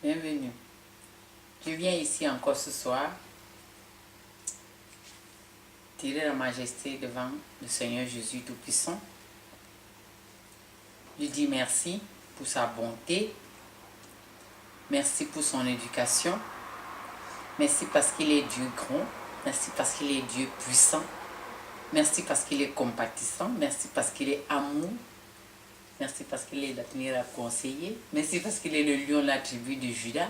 Bienvenue. Je viens ici encore ce soir tirer la majesté devant le Seigneur Jésus Tout-Puissant. Je dis merci pour sa bonté, merci pour son éducation, merci parce qu'il est Dieu grand, merci parce qu'il est Dieu puissant, merci parce qu'il est compatissant, merci parce qu'il est amour, merci parce qu'il est l'admirable conseiller, merci parce qu'il est le lion de la tribu de Juda.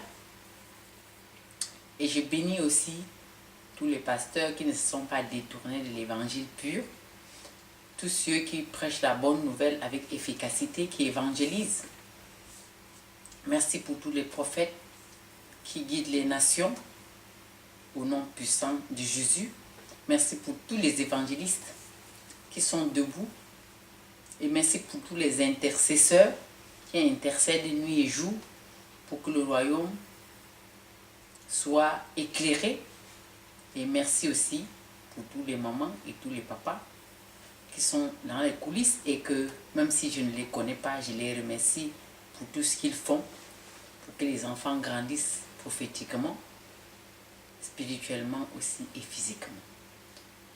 Et je bénis aussi tous les pasteurs qui ne se sont pas détournés de l'évangile pur, tous ceux qui prêchent la bonne nouvelle avec efficacité, qui évangélisent. Merci pour tous les prophètes qui guident les nations au nom puissant de Jésus. Merci pour tous les évangélistes qui sont debout. Et merci pour tous les intercesseurs qui intercèdent nuit et jour pour que le royaume soit éclairé. Et merci aussi pour tous les mamans et tous les papas qui sont dans les coulisses et que même si je ne les connais pas, je les remercie pour tout ce qu'ils font pour que les enfants grandissent prophétiquement, spirituellement aussi et physiquement.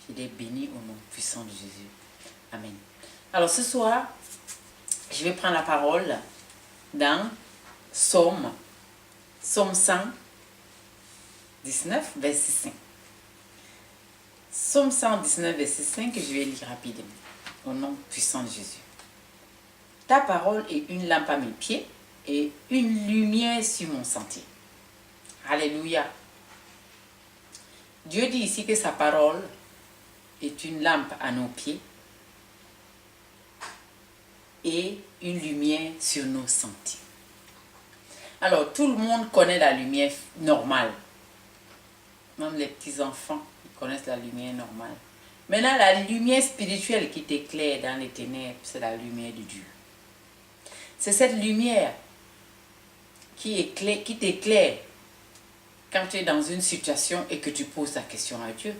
Je les bénis au nom puissant de Jésus. Amen. Alors ce soir, je vais prendre la parole dans Psaume 119, verset 5. Psaume 119, verset 5, que je vais lire rapidement, au nom puissant de Jésus. Ta parole est une lampe à mes pieds et une lumière sur mon sentier. Alléluia. Dieu dit ici que sa parole est une lampe à nos pieds et une lumière sur nos sentiers. Alors, tout le monde connaît la lumière normale. Même les petits-enfants connaissent la lumière normale. Maintenant, la lumière spirituelle qui t'éclaire dans les ténèbres, c'est la lumière de Dieu. C'est cette lumière qui t'éclaire quand tu es dans une situation et que tu poses ta question à Dieu.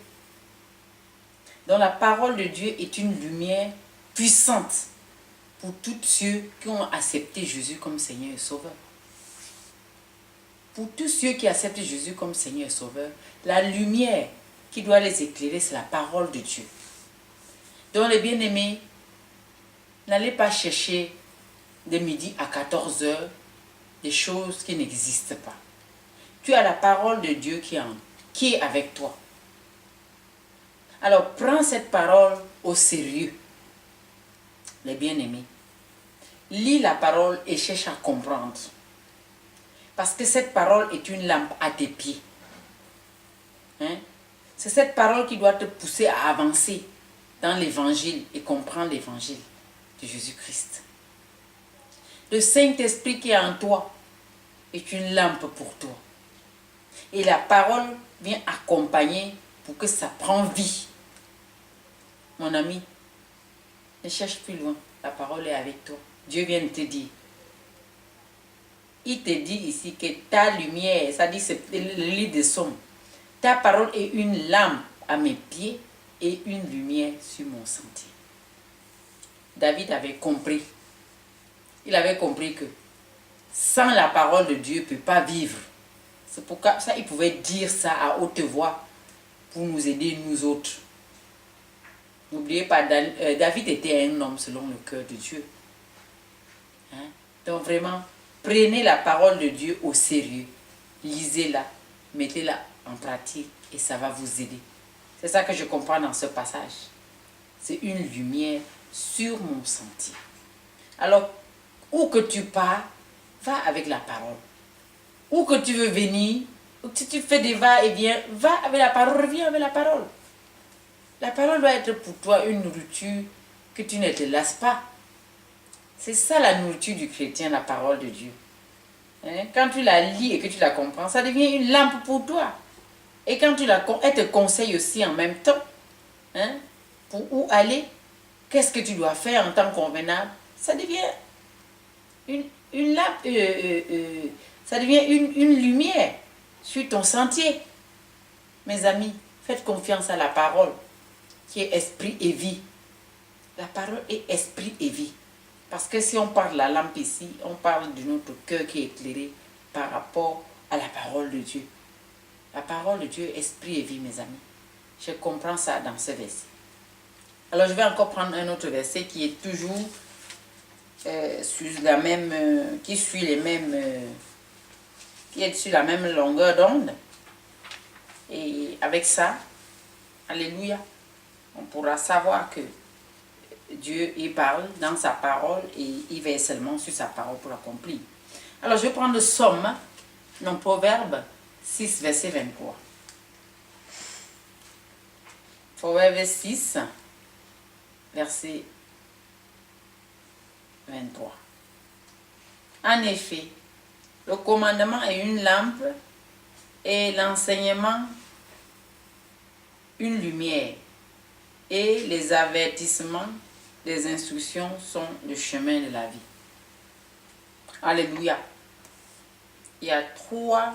Donc la parole de Dieu est une lumière puissante pour tous ceux qui ont accepté Jésus comme Seigneur et Sauveur. Pour tous ceux qui acceptent Jésus comme Seigneur et Sauveur, la lumière qui doit les éclairer, c'est la parole de Dieu. Donc les bien-aimés, n'allez pas chercher de midi à 14 heures des choses qui n'existent pas. Tu as la parole de Dieu qui est avec toi. Alors prends cette parole au sérieux. Les bien-aimés, lis la parole et cherche à comprendre. Parce que cette parole est une lampe à tes pieds. Hein? C'est cette parole qui doit te pousser à avancer dans l'évangile et comprendre l'évangile de Jésus-Christ. Le Saint-Esprit qui est en toi est une lampe pour toi. Et la parole vient accompagner pour que ça prenne vie. Mon ami, ne cherche plus loin. La parole est avec toi. Dieu vient de te dire. Il te dit ici que ta lumière, ça dit c'est le livre des Psaumes. Ta parole est une lampe à mes pieds et une lumière sur mon sentier. David avait compris. Il avait compris que sans la parole de Dieu, il ne peut pas vivre. C'est pourquoi ça, il pouvait dire ça à haute voix pour nous aider, nous autres. N'oubliez pas, David était un homme selon le cœur de Dieu. Hein? Donc vraiment, prenez la parole de Dieu au sérieux. Lisez-la, mettez-la en pratique et ça va vous aider. C'est ça que je comprends dans ce passage. C'est une lumière sur mon sentier. Alors, où que tu pars, va avec la parole. Où que tu veux venir, si tu fais des va-et-vient, va avec la parole, reviens avec la parole. La parole doit être pour toi une nourriture que tu ne te lasses pas. C'est ça la nourriture du chrétien, la parole de Dieu. Hein? Quand tu la lis et que tu la comprends, ça devient une lampe pour toi. Et quand elle te conseille aussi en même temps, hein, pour où aller, qu'est-ce que tu dois faire en tant que convenable, ça devient une lampe, ça devient une lumière sur ton sentier. Mes amis, faites confiance à la parole qui est esprit et vie. La parole est esprit et vie. Parce que si on parle de la lampe ici, on parle de notre cœur qui est éclairé par rapport à la parole de Dieu. La parole de Dieu est esprit et vie, mes amis. Je comprends ça dans ce verset. Alors, je vais encore prendre un autre verset qui est toujours sur la même, qui suit les mêmes, qui est sur la même longueur d'onde. Et avec ça, alléluia, on pourra savoir que Dieu y parle dans sa parole et il veille seulement sur sa parole pour l'accomplir. Alors, je vais prendre Somme, non, Proverbe 6, verset 23. Proverbe 6, verset 23. En effet, le commandement est une lampe et l'enseignement une lumière. Et les avertissements, les instructions sont le chemin de la vie. Alléluia. Il y a 3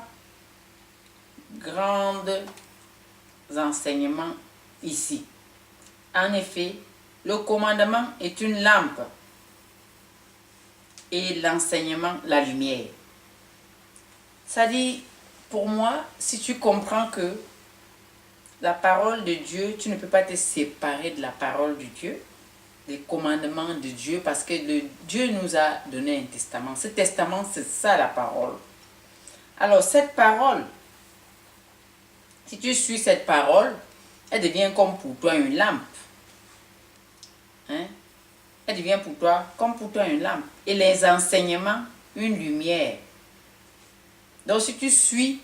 grands enseignements ici. En effet, le commandement est une lampe et l'enseignement la lumière. Ça dit, pour moi, si tu comprends que la parole de Dieu, tu ne peux pas te séparer de la parole de Dieu, des commandements de Dieu, parce que Dieu nous a donné un testament. Ce testament, c'est ça la parole. Alors, cette parole, si tu suis cette parole, elle devient comme pour toi une lampe. Hein? Elle devient pour toi comme pour toi une lampe. Et les enseignements, une lumière. Donc, si tu suis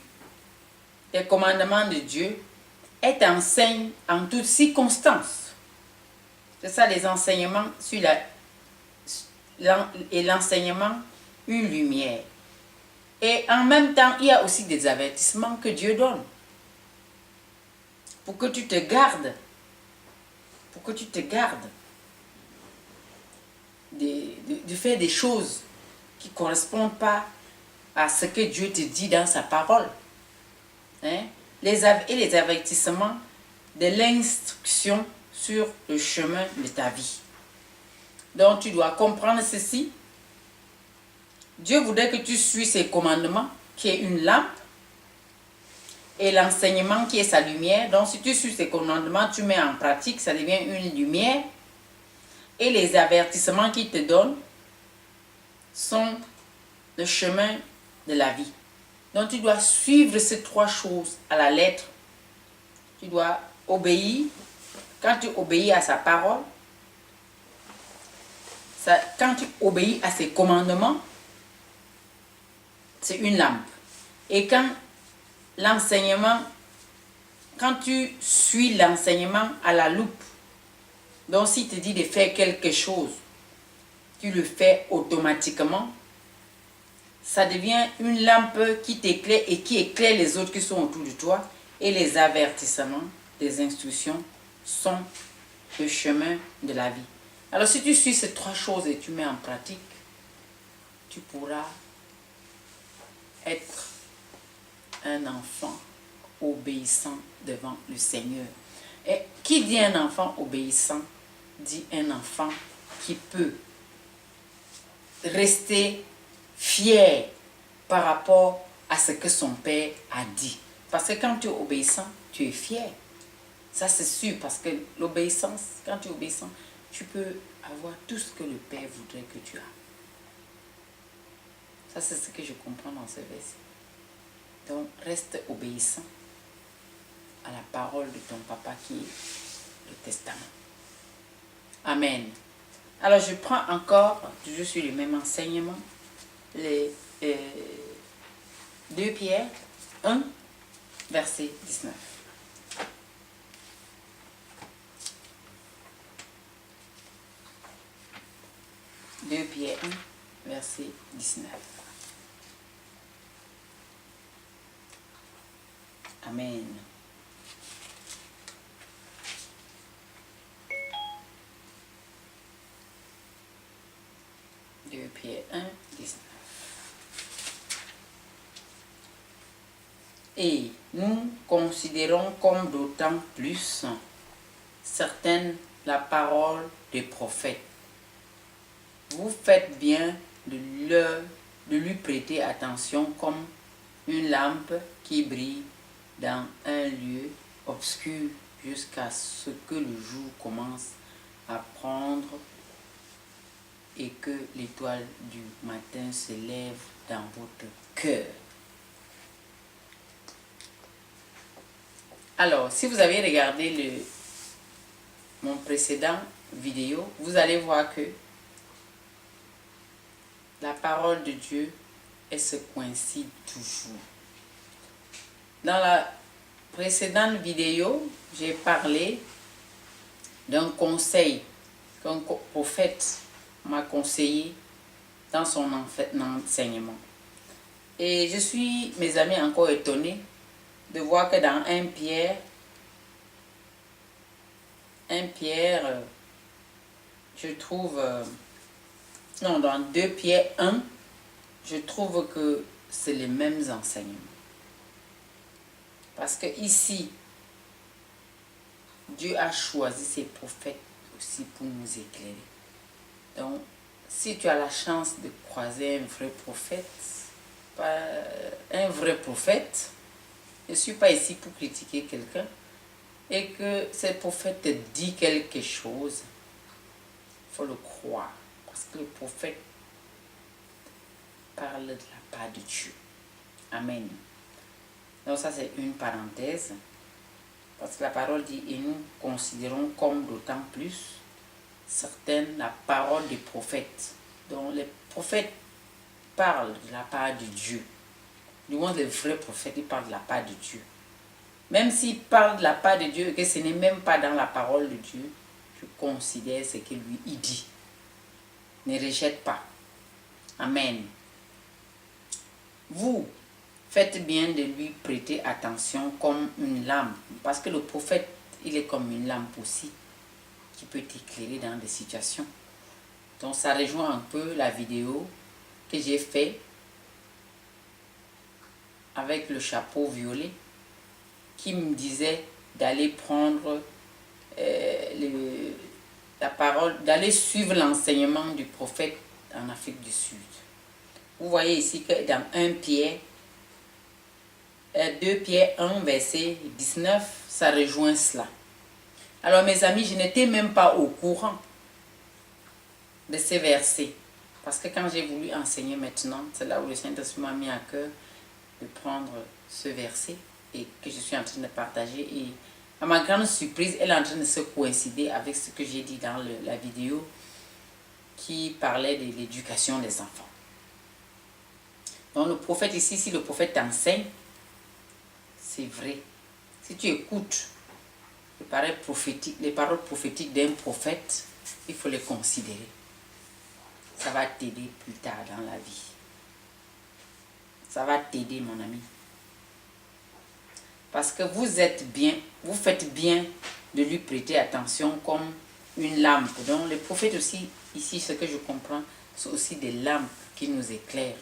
les commandements de Dieu, elle t'enseigne en toutes circonstances. C'est ça les enseignements sur et l'enseignement, une lumière. Et en même temps, il y a aussi des avertissements que Dieu donne. Pour que tu te gardes. Pour que tu te gardes de faire des choses qui ne correspondent pas à ce que Dieu te dit dans sa parole. Hein? Les avertissements de l'instruction sur le chemin de ta vie. Donc tu dois comprendre ceci. Dieu voudrait que tu suives ses commandements, qui est une lampe, et l'enseignement qui est sa lumière. Donc si tu suis ses commandements, tu mets en pratique, ça devient une lumière. Et les avertissements qu'il te donne sont le chemin de la vie. Donc tu dois suivre ces 3 choses à la lettre. Tu dois obéir. Quand tu obéis à sa parole, quand tu obéis à ses commandements, c'est une lampe. Et quand tu suis l'enseignement à la loupe, donc s'il te dit de faire quelque chose, tu le fais automatiquement, ça devient une lampe qui t'éclaire et qui éclaire les autres qui sont autour de toi. Et les avertissements, les instructions sont le chemin de la vie. Alors si tu suis ces 3 choses et tu mets en pratique, tu pourras être un enfant obéissant devant le Seigneur. Et qui dit un enfant obéissant, dit un enfant qui peut rester fier par rapport à ce que son père a dit. Parce que quand tu es obéissant, tu es fier. Ça c'est sûr, parce que l'obéissance, quand tu es obéissant, tu peux avoir tout ce que le Père voudrait que tu as. Ça c'est ce que je comprends dans ce verset. Donc reste obéissant à la parole de ton papa qui est le testament. Amen. Alors je prends encore, toujours sur le même enseignement, les 2 Pierre 1, verset 19. 2 Pierre 1, verset 19. Amen. Pierre 1, 19. Et nous considérons comme d'autant plus certaine la parole des prophètes. Vous faites bien de lui prêter attention comme une lampe qui brille dans un lieu obscur jusqu'à ce que le jour commence à prendre et que l'étoile du matin se lève dans votre cœur. Alors, si vous avez regardé mon précédent vidéo, vous allez voir que la parole de Dieu, elle se coïncide toujours. Dans la précédente vidéo, j'ai parlé d'un conseil qu'un prophète m'a conseillé dans son enseignement. Et je suis, mes amis, encore étonnés de voir que dans 1 Pierre, je trouve, non, dans 2 Pierre 1, je trouve que c'est les mêmes enseignements. Parce que ici, Dieu a choisi ses prophètes aussi pour nous éclairer. Donc, si tu as la chance de croiser un vrai prophète, je ne suis pas ici pour critiquer quelqu'un, et que ce prophète te dit quelque chose, il faut le croire. Parce que le prophète parle de la part de Dieu. Amen. Donc ça c'est une parenthèse. Parce que la parole dit, et nous considérons comme d'autant plus certaines la parole des prophètes. Donc les prophètes parlent de la part de Dieu. Du moins les vrais prophètes, ils parlent de la part de Dieu. Même s'ils parlent de la part de Dieu et que ce n'est même pas dans la parole de Dieu, je considère ce que lui il dit. Ne rejette pas. Amen. Vous faites bien de lui prêter attention comme une lampe. Parce que le prophète, il est comme une lampe aussi, qui peut t'éclairer dans des situations. Donc ça rejoint un peu la vidéo que j'ai faite avec le chapeau violet, qui me disait d'aller prendre la parole, d'aller suivre l'enseignement du prophète en Afrique du Sud. Vous voyez ici que dans 2 Pierre 1, verset 19, ça rejoint cela. Alors mes amis, je n'étais même pas au courant de ces versets. Parce que quand j'ai voulu enseigner maintenant, c'est là où le Saint-Esprit m'a mis à cœur de prendre ce verset et que je suis en train de partager. Et à ma grande surprise, elle est en train de se coïncider avec ce que j'ai dit dans la vidéo qui parlait de l'éducation des enfants. Donc le prophète ici, si le prophète t'enseigne, c'est vrai. Si tu écoutes les paroles prophétiques d'un prophète, il faut les considérer. Ça va t'aider plus tard dans la vie. Ça va t'aider, mon ami. Parce que vous faites bien de lui prêter attention comme une lampe. Donc les prophètes aussi, ici, ce que je comprends, c'est aussi des lampes qui nous éclairent,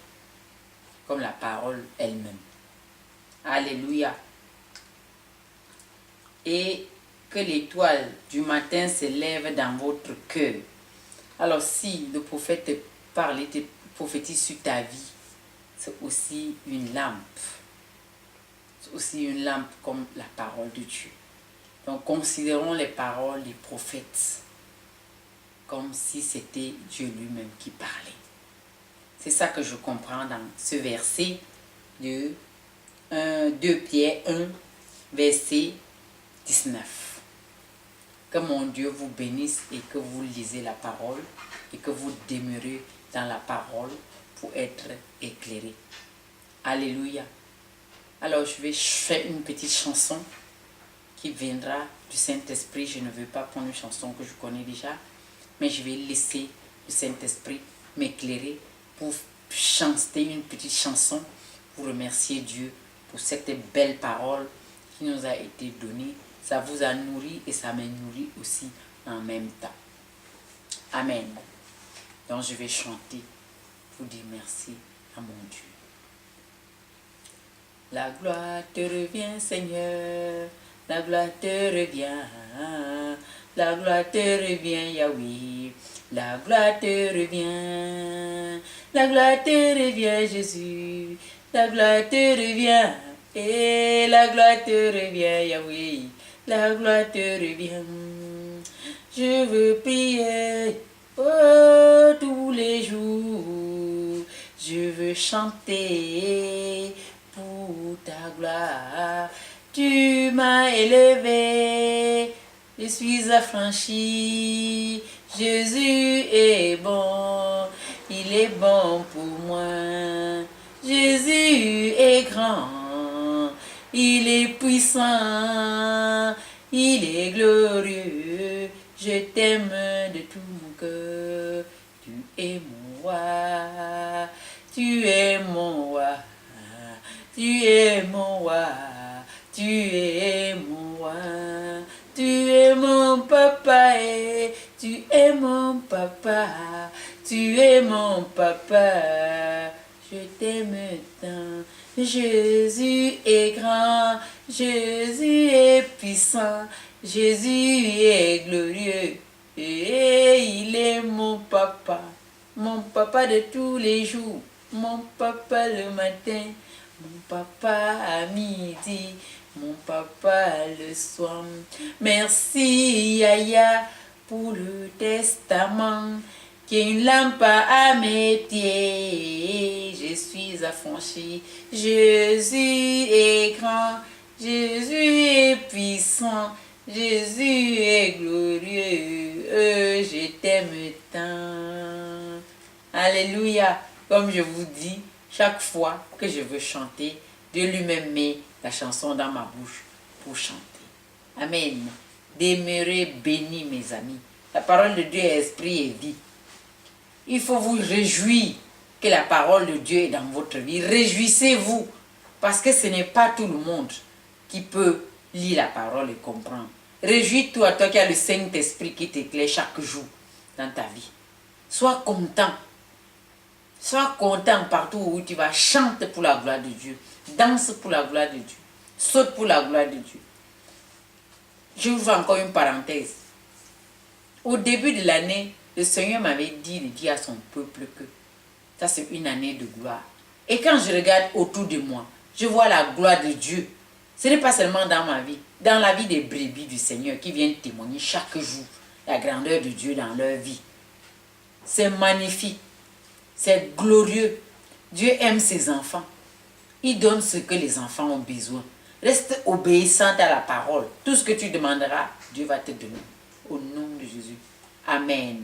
comme la parole elle-même. Alléluia. Et que l'étoile du matin se lève dans votre cœur. Alors si le prophète te parle et te prophétise sur ta vie, c'est aussi une lampe. C'est aussi une lampe comme la parole de Dieu. Donc considérons les paroles des prophètes comme si c'était Dieu lui-même qui parlait. C'est ça que je comprends dans ce verset de 2 Pierre 1, verset 19. Que mon Dieu vous bénisse et que vous lisez la parole et que vous demeurez dans la parole pour être éclairé. Alléluia. Alors je vais faire une petite chanson qui viendra du Saint-Esprit. Je ne veux pas prendre une chanson que je connais déjà, mais je vais laisser le Saint-Esprit m'éclairer pour chanter une petite chanson pour remercier Dieu pour cette belle parole qui nous a été donnée. Ça vous a nourri et ça m'a nourri aussi en même temps. Amen. Donc je vais chanter pour dire merci à mon Dieu. La gloire te revient, Seigneur. La gloire te revient. La gloire te revient, Yahweh. La gloire te revient. La gloire te revient, Jésus. La gloire te revient. Et la gloire te revient, Yahweh. La gloire te revient. Je veux prier tous les jours. Je veux chanter pour ta gloire. Tu m'as élevé, je suis affranchi. Jésus est bon, il est bon pour moi. Jésus est grand, il est puissant, il est glorieux. Je t'aime de tout mon cœur, tu es mon roi, tu es mon roi, tu es mon roi, tu es mon roi, tu es mon papa et tu es mon papa, tu es mon papa, je t'aime tant. Jésus est grand, Jésus est puissant, Jésus est glorieux et il est mon papa de tous les jours, mon papa le matin, mon papa à midi, mon papa le soir. Merci Yaya pour le testament qui est une lampe à mes pieds. Je suis affranchi. Jésus est grand, Jésus est puissant, Jésus est glorieux. Je t'aime tant. Alléluia. Comme je vous dis, chaque fois que je veux chanter, Dieu lui-même met la chanson dans ma bouche pour chanter. Amen. Demeurez bénis, mes amis. La parole de Dieu est esprit et vie. Il faut vous réjouir que la parole de Dieu est dans votre vie. Réjouissez-vous, parce que ce n'est pas tout le monde qui peut lire la parole et comprendre. Réjouis-toi, toi qui as le Saint-Esprit qui t'éclaire chaque jour dans ta vie. Sois content. Sois content partout où tu vas. Chante pour la gloire de Dieu. Danse pour la gloire de Dieu. Saute pour la gloire de Dieu. Je vous fais encore une parenthèse. Au début de l'année, le Seigneur m'avait dit de dire à son peuple que ça c'est une année de gloire. Et quand je regarde autour de moi, je vois la gloire de Dieu. Ce n'est pas seulement dans ma vie, dans la vie des brebis du Seigneur qui viennent témoigner chaque jour la grandeur de Dieu dans leur vie. C'est magnifique, c'est glorieux. Dieu aime ses enfants. Il donne ce que les enfants ont besoin. Reste obéissante à la parole. Tout ce que tu demanderas, Dieu va te donner. Au nom de Jésus. Amen.